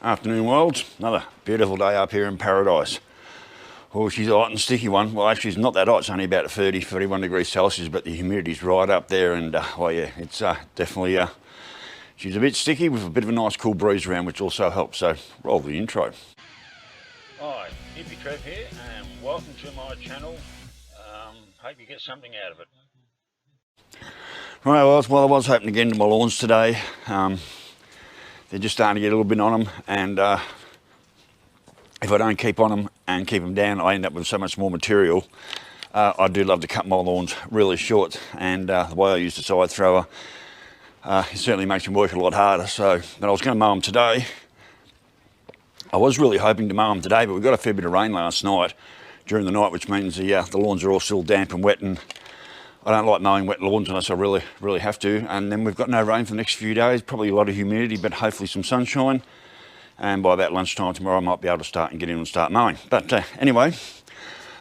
Afternoon world, another beautiful day up here in paradise. Oh, she's a hot and sticky one. Well, actually, it's not that hot. It's only about 30, 31 degrees Celsius, but the humidity's right up there. And, well, yeah, it's definitely, she's a bit sticky with a bit of a nice cool breeze around, which also helps. So, roll the intro. Hi, Hippy Trev here, and welcome to my channel. Hope you get something out of it. Right, well, I was hoping to get into my lawns today. They're just starting to get a little bit on them, and if I don't keep on them and keep them down, I end up with so much more material. I do love to cut my lawns really short, and the way I use the side thrower, it certainly makes them work a lot harder. So, but I was going to mow them today. I was really hoping to mow them today, but we got a fair bit of rain last night during the night, which means the lawns are all still damp and wet, and I don't like mowing wet lawns unless I really have to. And then we've got no rain for the next few days, probably a lot of humidity, but hopefully some sunshine. And by about lunchtime tomorrow, I might be able to start and get in and start mowing. But anyway,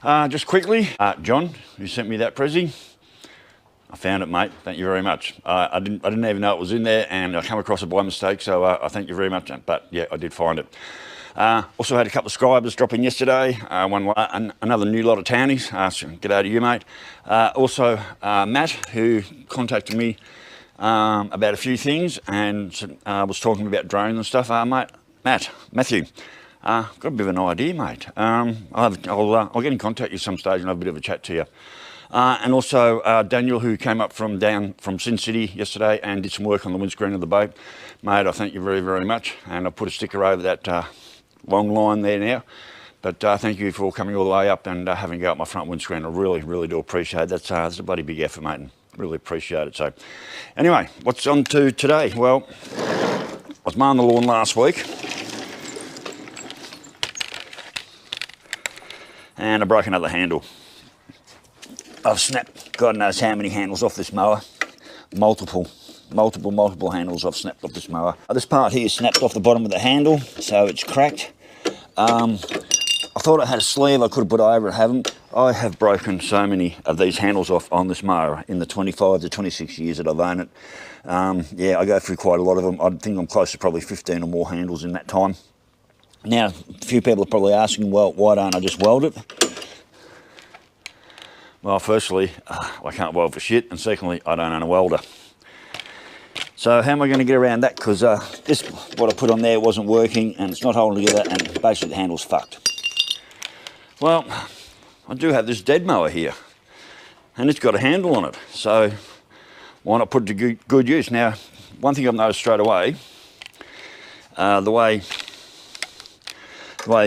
just quickly, John, who sent me that prezi, I found it, mate. Thank you very much. I didn't even know it was in there, and I come across it by mistake, so I thank you very much. But yeah, I did find it. Also had a couple of subscribers drop in yesterday, another new lot of townies, g'day to you, mate. Also Matt, who contacted me about a few things and was talking about drones and stuff. Matthew, got a bit of an idea, mate. I'll get in contact with you some stage and have a bit of a chat to you. And also Daniel, who came up from Sin City yesterday and did some work on the windscreen of the boat. Mate, I thank you very, very much. And I put a sticker over that long line there now, but thank you for coming all the way up and having a go at my front windscreen. I really do appreciate it. That's a bloody big effort, mate, and really appreciate it. So anyway, what's on to today? Well, I was mowing the lawn last week and I broke another handle. I've snapped God knows how many handles off this mower. Multiple handles I've snapped off this mower. This part here snapped off the bottom of the handle, so it's cracked. I thought I had a sleeve I could have put over it, haven't. I have broken so many of these handles off on this mower in the 25 to 26 years that I've owned it. Yeah, I go through quite a lot of them. I think I'm close to probably 15 or more handles in that time. Now, a few people are probably asking, well, why don't I just weld it? Well, firstly, I can't weld for shit, and secondly, I don't own a welder. So how am I going to get around that? Because what I put on there wasn't working and it's not holding together, and basically the handle's fucked. Well, I do have this dead mower here and it's got a handle on it. So why not put it to good use? Now, one thing I've noticed straight away, the way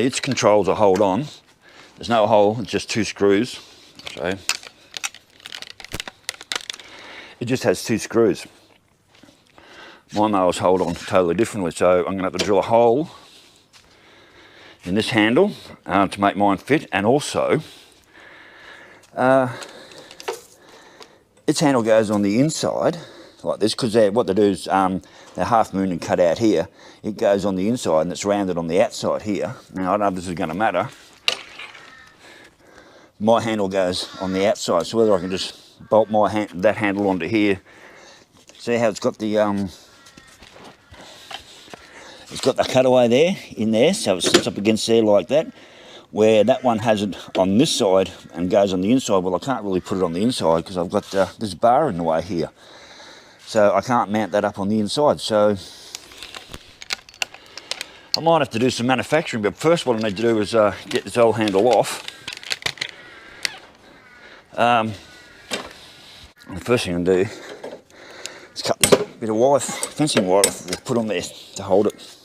its controls are hold on, there's no hole, it's just two screws. So it just has two screws. My mowers hold on totally differently, so I'm going to have to drill a hole in this handle to make mine fit, and also its handle goes on the inside like this, because what they do is they're half moon and cut out here. It goes on the inside and it's rounded on the outside here. Now I don't know if this is going to matter. My handle goes on the outside, so whether I can just bolt that handle onto here. See how it's got the cutaway there, in there, so it sits up against there like that, where that one has it on this side and goes on the inside. Well, I can't really put it on the inside because I've got this bar in the way here, so I can't mount that up on the inside. So I might have to do some manufacturing, but first what I need to do is get this old handle off. The first thing I'm going to do is cut this bit of wire, fencing wire off to put on there to hold it.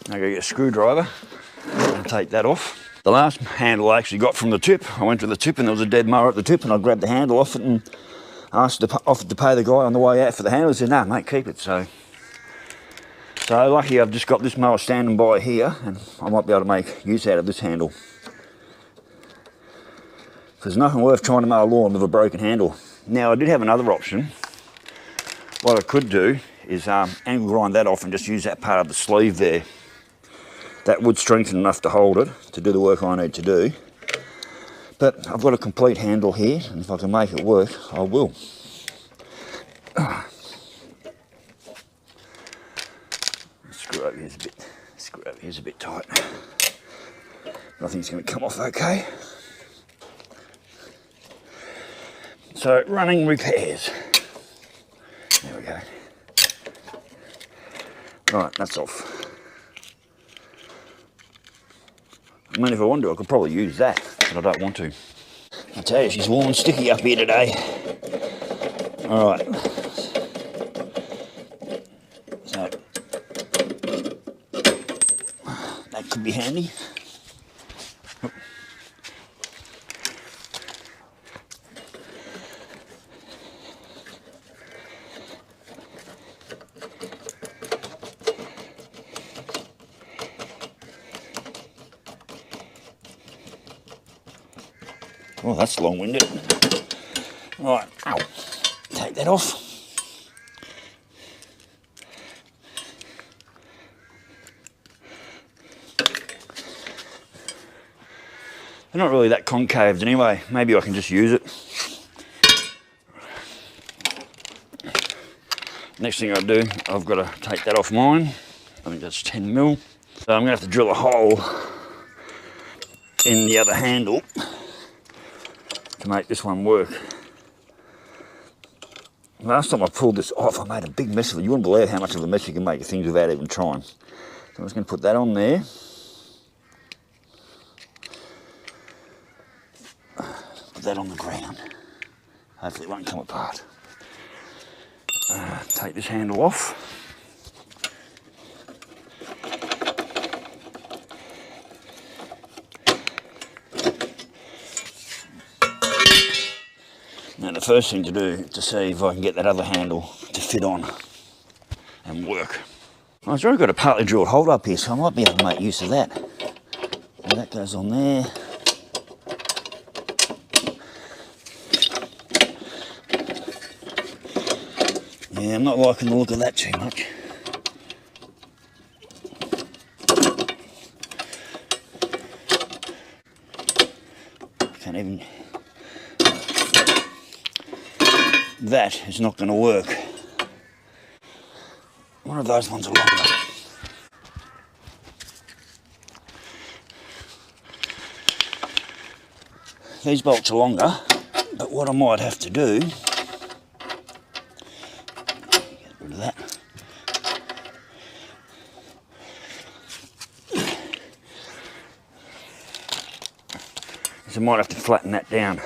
Now go get a screwdriver and take that off. The last handle I actually got from the tip. I went to the tip and there was a dead mower at the tip, and I grabbed the handle off it and offered to pay the guy on the way out for the handle. He said, no mate, keep it. So lucky I've just got this mower standing by here, and I might be able to make use out of this handle. There's nothing worth trying to mow a lawn with a broken handle. Now I did have another option. What I could do is angle grind that off and just use that part of the sleeve there. That would strengthen enough to hold it, to do the work I need to do. But I've got a complete handle here, and if I can make it work, I will. over here's a bit tight. But I think it's going to come off okay. So running repairs. There we go. Right, that's off. I mean, if I wanted to, I could probably use that, but I don't want to. I tell you, she's warm and sticky up here today. All right. So that could be handy. Oh, that's long-winded. Right, ow. Take that off. They're not really that concaved anyway. Maybe I can just use it. Next thing I do, I've got to take that off mine. I think that's 10 mil. So I'm going to have to drill a hole in the other handle to make this one work. Last time I pulled this off, I made a big mess of it. You wouldn't believe how much of a mess you can make of things without even trying. So I'm just going to put that on there. Put that on the ground. Hopefully it won't come apart. Take this handle off. Now the first thing to do is to see if I can get that other handle to fit on and work. Well, I've already got a partly drilled hole up here, so I might be able to make use of that. And that goes on there. Yeah, I'm not liking the look of that too much. Can't even... That is not going to work. One of those ones are longer. These bolts are longer, but what I might have to do, get rid of that. Is I might have to flatten that down.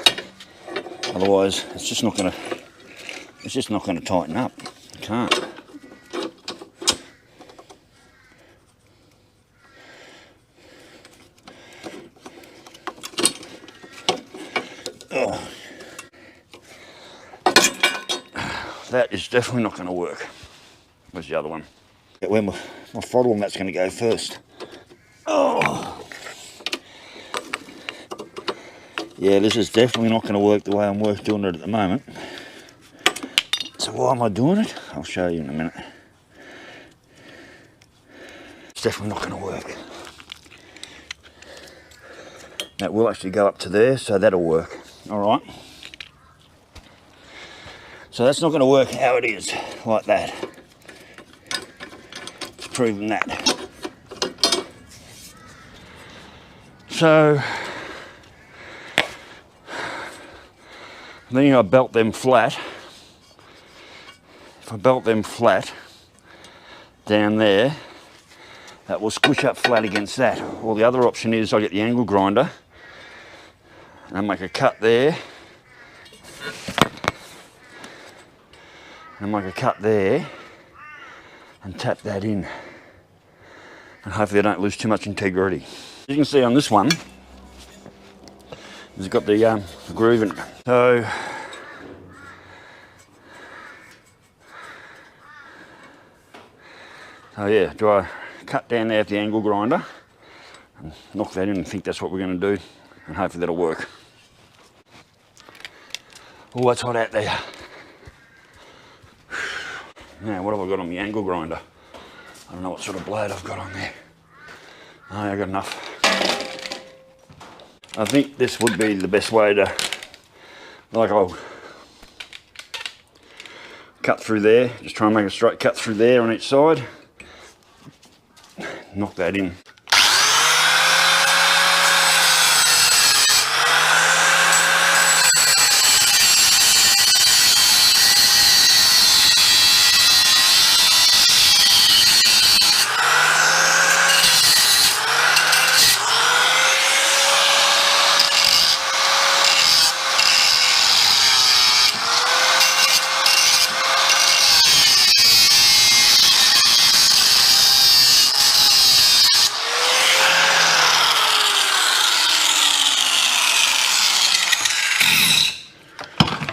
Otherwise, it's just not going to. It's just not going to tighten up. It can't. Oh. That is definitely not going to work. Where's the other one? Where my throttle on that's going to go first. Oh. Yeah, this is definitely not going to work the way I'm doing it at the moment. So why am I doing it? I'll show you in a minute. It's definitely not going to work. That will actually go up to there, so that'll work. All right. So that's not going to work how it is, like that. It's proven that. So then I belt them flat. If I belt them flat down there, that will squish up flat against that. Or the other option is I get the angle grinder and I make a cut there and make a cut there and tap that in, and hopefully I don't lose too much integrity. As you can see on this one, it's got the groove in it. So yeah, do I cut down there at the angle grinder and knock that in and think that's what we're going to do, and hopefully that'll work. Oh, it's hot out there. Now, what have I got on the angle grinder? I don't know what sort of blade I've got on there. Oh, I've got enough. I think this would be the best way to, like, I'll cut through there, just try and make a straight cut through there on each side. knock that in.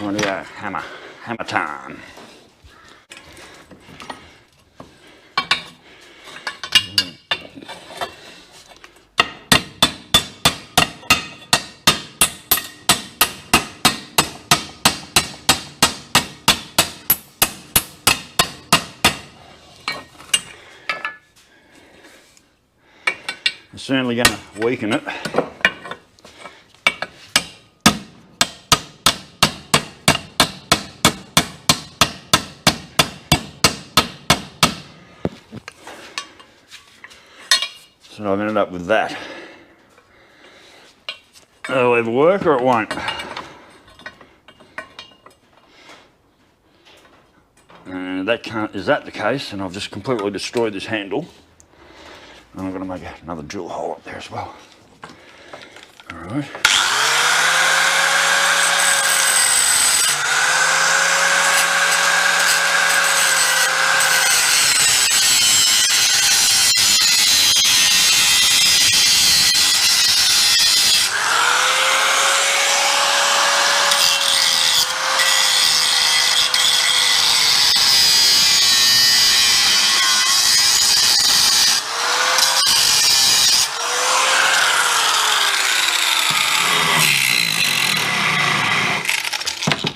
Rightio, hammer time. I'm certainly going to weaken it. So I've ended up with that. It'll either work or it won't. And is that the case? And I've just completely destroyed this handle. And I'm going to make another drill hole up there as well. All right.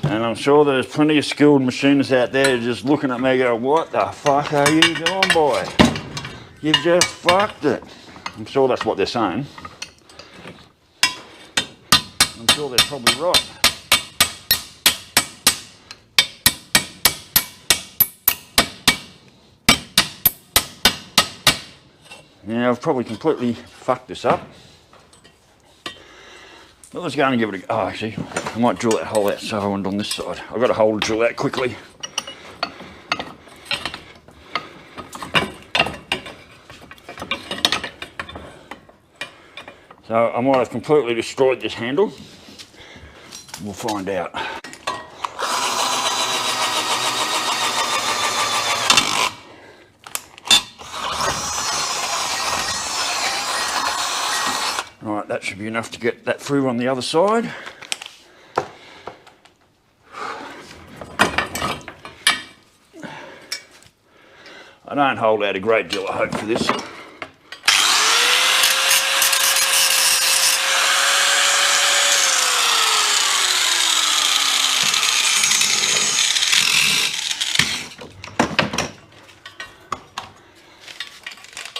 And I'm sure there's plenty of skilled machinists out there just looking at me going, what the fuck are you doing, boy? You've just fucked it. I'm sure that's what they're saying. I'm sure they're probably right. Yeah, I've probably completely fucked this up. But let's go and give it a go. Oh, actually, I might drill that hole out so I want on this side. I've got a hole to drill out quickly. So I might have completely destroyed this handle. We'll find out. Right, that should be enough to get that through on the other side. I don't hold out a great deal of hope for this.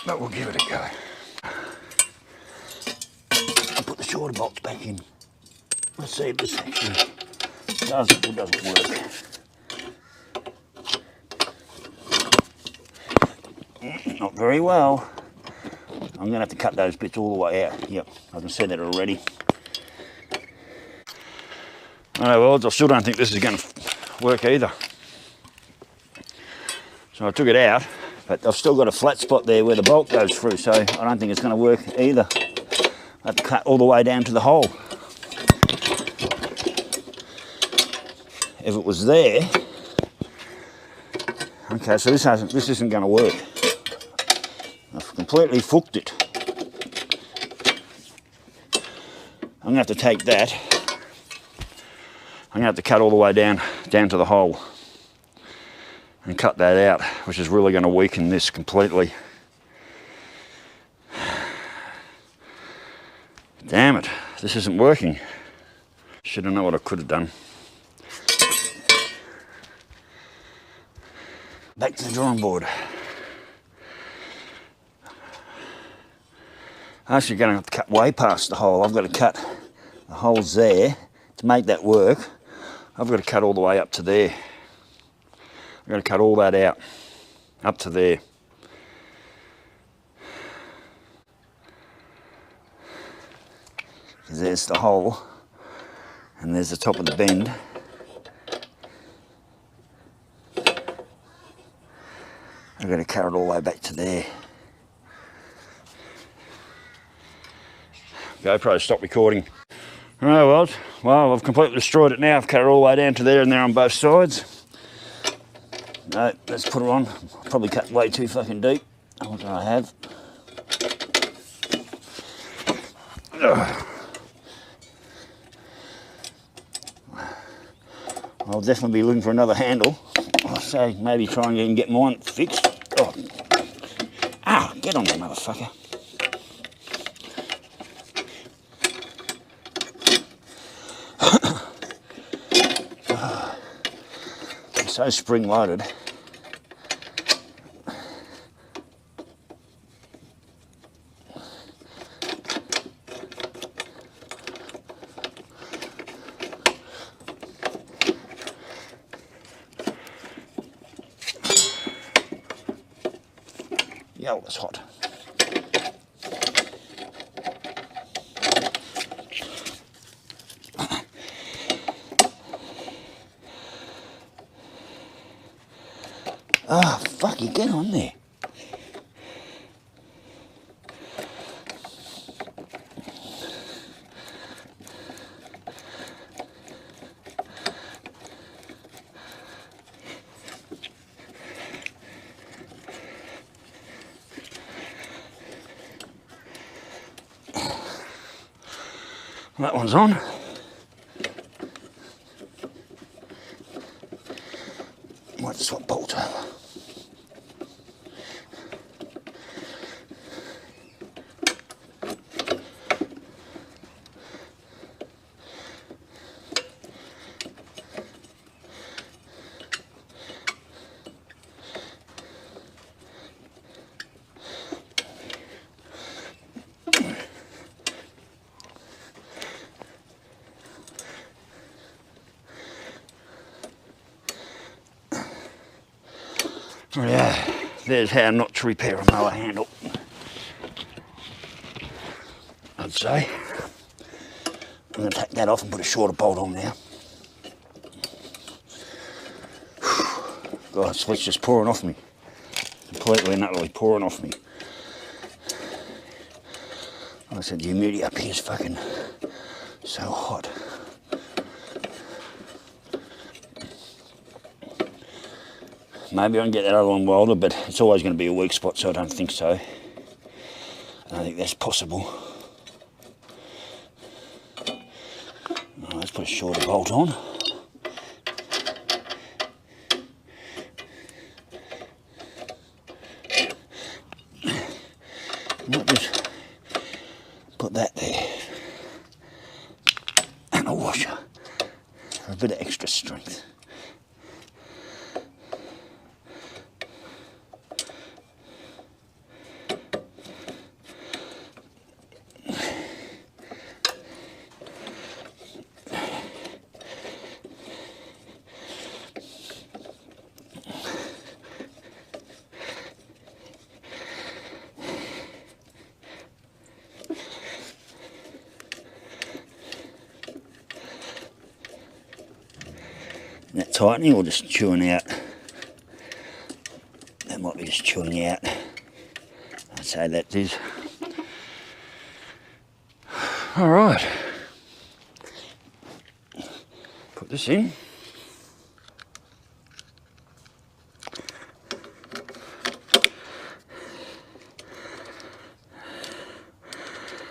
But we'll give it a go. I'll put the shorter bolts back in. Let's see if this actually does or doesn't work. Not very well. I'm going to have to cut those bits all the way out. Yep, I can see that already. Alright, well, I still don't think this is going to work either. So I took it out, but I've still got a flat spot there where the bolt goes through, so I don't think it's going to work either. I have to cut all the way down to the hole. If it was there, okay, so this isn't going to work. I've completely fucked it. I'm going to have to take that. I'm going to have to cut all the way down to the hole and cut that out, which is really going to weaken this completely. Damn it, this isn't working. Should have known what I could have done. Back to the drawing board. I'm actually going to have to cut way past the hole. I've got to cut the holes there to make that work. I've got to cut all the way up to there. I've got to cut all that out, up to there. because there's the hole and there's the top of the bend. I've got to carry it all the way back to there. GoPro stopped recording. Oh well, I've completely destroyed it now. I've carried it all the way down to there and there on both sides. No, let's put it on. Probably cut way too fucking deep. What do I have? I'll definitely be looking for another handle. I'll say maybe try and get mine fixed. Oh. Ah, get on there, motherfucker. I'm so spring-loaded. Yo, it's hot. Oh, fuck, you get on there. That one's on. Might swap bolt over. Yeah, there's how not to repair a mower handle, I'd say. I'm going to take that off and put a shorter bolt on now. God, sweat's just pouring off me. Completely and utterly pouring off me. Like I said, the humidity up here is fucking so hot. Maybe I can get that other one welded, but it's always going to be a weak spot, so I don't think so. I don't think that's possible. Right, let's put a shorter bolt on. Might just put that there. And a washer for a bit of extra strength. That tightening or just chewing out? That might be just chewing out. I'd say that is. Alright. Put this in.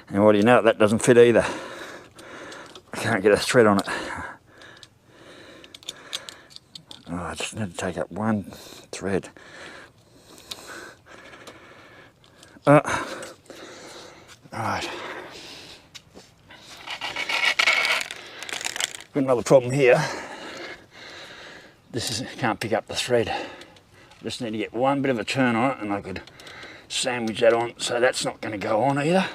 And what do you know, that doesn't fit either. I can't get a thread on it. Oh, I just need to take up one thread. Right. Got another problem here. Can't pick up the thread. I just need to get one bit of a turn on it and I could sandwich that on, so that's not going to go on either.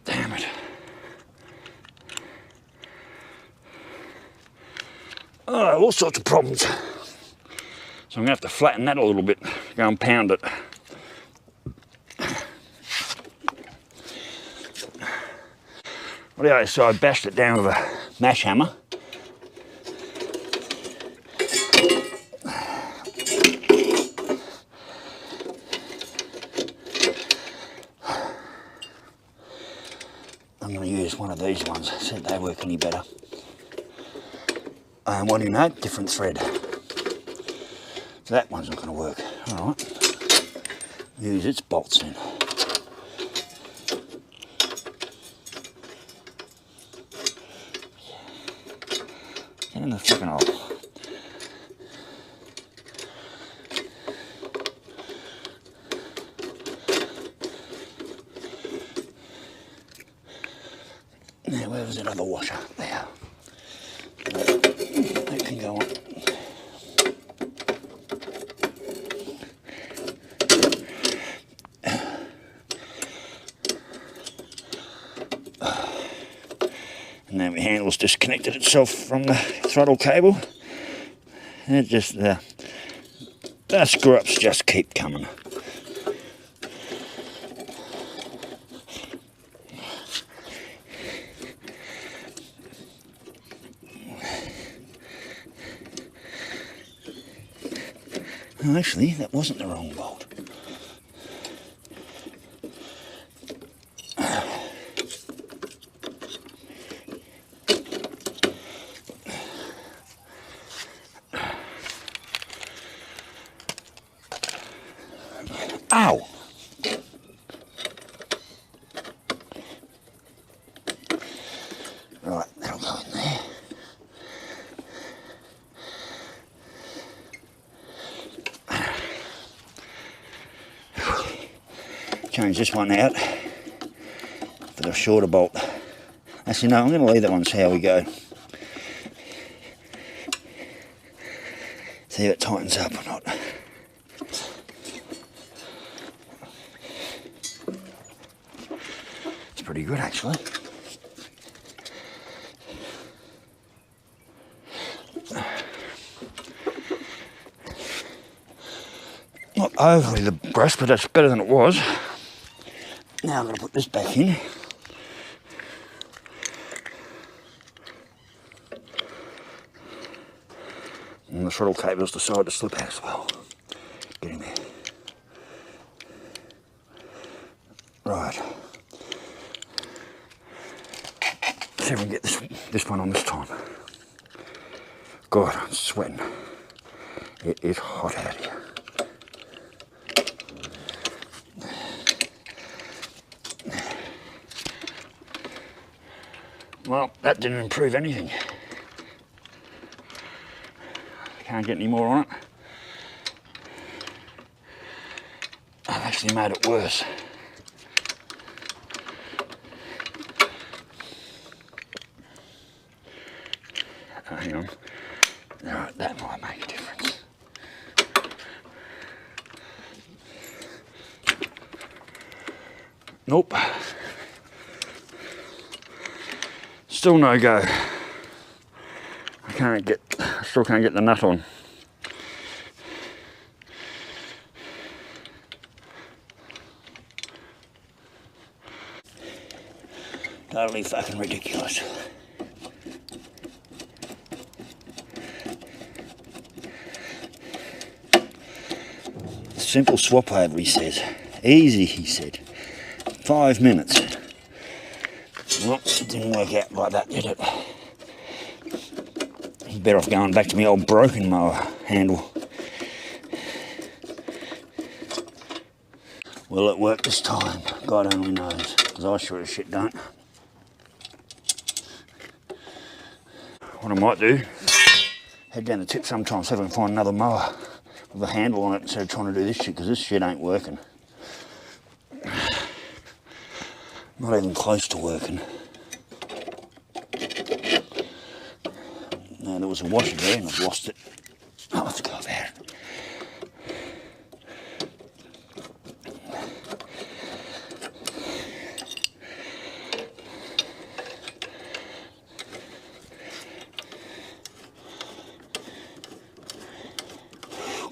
Damn it. Oh, all sorts of problems. So I'm going to have to flatten that a little bit, go and pound it. Well, so I bashed it down with a mash hammer. I'm going to use one of these ones, see if they work any better. What do you know? Different thread. So that one's not going to work. Alright. Use its bolts in. Get in the fucking hole. Now, where was that other washer? There. That can go on. And then my handle's disconnected itself from the throttle cable. And it just, the screw-ups just keep coming. Oh, actually, that wasn't the wrong bolt. Ow! Right, that'll go in there. Change this one out for the shorter bolt. Actually, no, I'm going to leave that one, see how we go. See if it tightens up or not. It's pretty good, actually. Not overly the breast, but that's better than it was. Now I'm going to put this back in. And the throttle cable's decided to slip out as well. Get in there. Right. See if we can get this one on this time. God, I'm sweating. It is hot out here. Well, that didn't improve anything. Can't get any more on it. I've actually made it worse. Oh, hang on. Alright, that might make a difference. Nope. Still no go. I still can't get the nut on. Totally fucking ridiculous. Simple swap over, he says. Easy, he said. 5 minutes. Well, it didn't work out like that, did it? Better off going back to my old broken mower handle. Will it work this time? God only knows, because I sure as shit don't. What I might do, head down the tip sometime, see if I can find another mower with a handle on it instead of trying to do this shit, because this shit ain't working. Not even close to working. No, there was a washer there and I've lost it. I'll have to go there.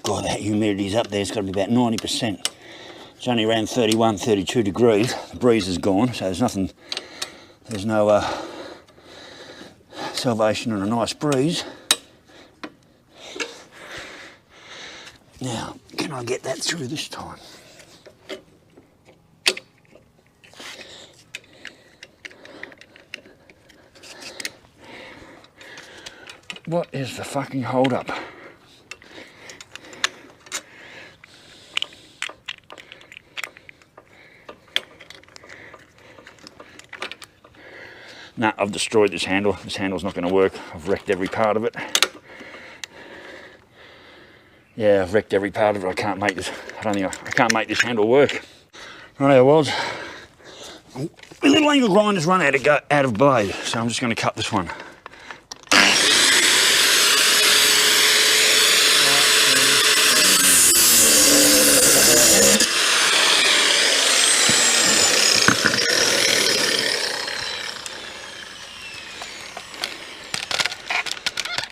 God, that humidity's up there. It's got to be about 90%. It's only around 31, 32 degrees. The breeze is gone, so there's nothing there's no salvation in a nice breeze. Now, can I get that through this time? What is the fucking hold up? Nah, I've destroyed this handle. This handle's not going to work. I've wrecked every part of it. Yeah, I've wrecked every part of it. I can't make this. I can't make this handle work. Right, well, my little angle grinder's run out of blade, so I'm just going to cut this one.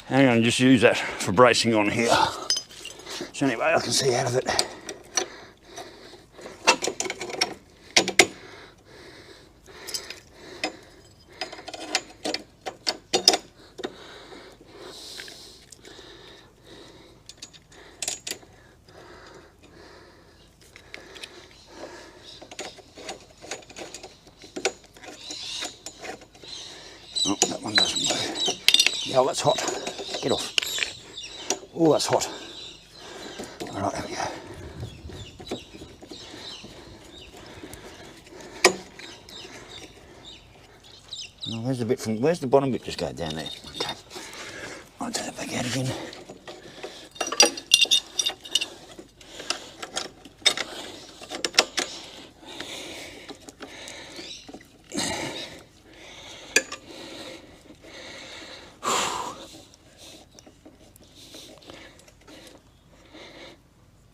I'm going to just use that for bracing on here. So anyway, I can see out of it. Oh, that one doesn't work. Yeah, that's hot. Get off. Oh, that's hot. All right, there we go. Oh, where's the bit from? Where's the bottom bit? Just go down there. Okay. I'll take that back out again.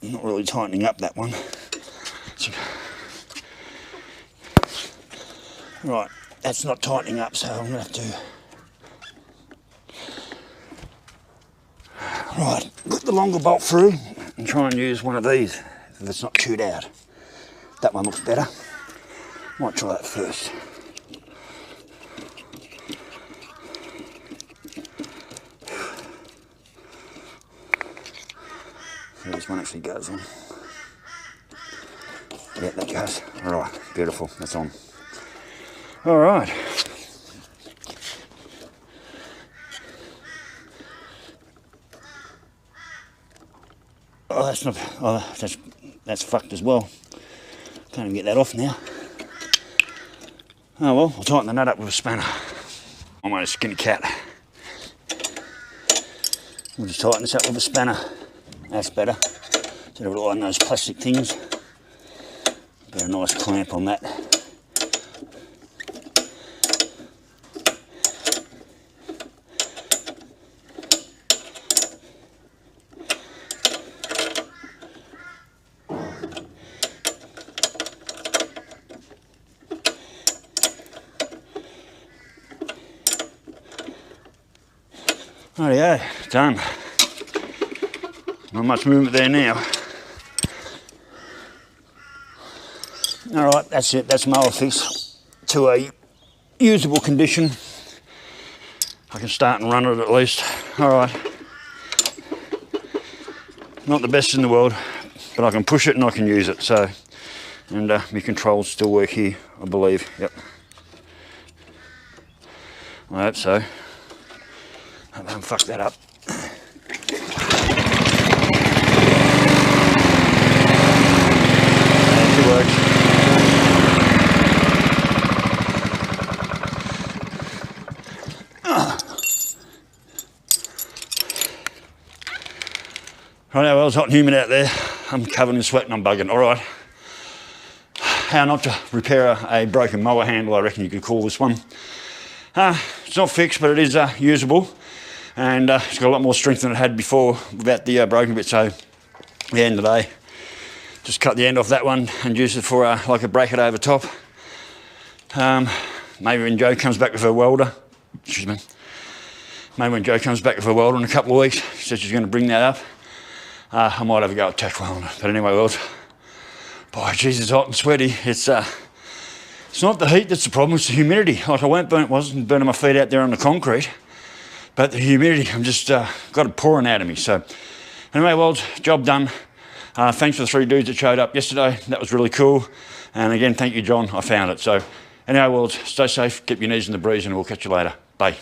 Not really tightening up that one. Right, that's not tightening up, so I'm going to have to... Right, put the longer bolt through and try and use one of these if it's not chewed out. That one looks better. Might try that first. So this one actually goes on. Yeah, that goes. Alright, beautiful, that's on. Alright. Oh, that's not, oh, that's fucked as well. Can't even get that off now. Oh well, I'll tighten the nut up with a spanner. I'm a skinny cat. We'll just tighten this up with a spanner. That's better. Instead of relying on those plastic things. Put a nice clamp on that. Rightio, done. Not much movement there now. Alright, that's it, that's mower fixed to a usable condition. I can start and run it at least. Alright. Not the best in the world, but I can push it and I can use it, so. And my controls still work here, I believe, yep. I hope so. I haven't fucked that up. It works. Right, well, it's hot and humid out there. I'm covered in sweat and I'm bugging. All right. How not to repair a broken mower handle, I reckon you could call this one. It's not fixed, but it is usable. And it's got a lot more strength than it had before without the broken bit. So at the end of the day, just cut the end off that one and use it for like a bracket over top. Maybe when Joe comes back with her welder, excuse me, maybe when Joe comes back with her welder in a couple of weeks, she says she's going to bring that up. I might have a go at tack welding. But anyway, well, boy, geez, it's hot and sweaty. It's It's not the heat that's the problem, it's the humidity. Like wasn't burning my feet out there on the concrete, but the humidity, I'm just got it pouring out of me. So anyway, well, job done. Thanks for the 3 dudes that showed up yesterday. That was really cool. And again, thank you, John. I found it. So anyway, well, stay safe, keep your knees in the breeze, and we'll catch you later. Bye.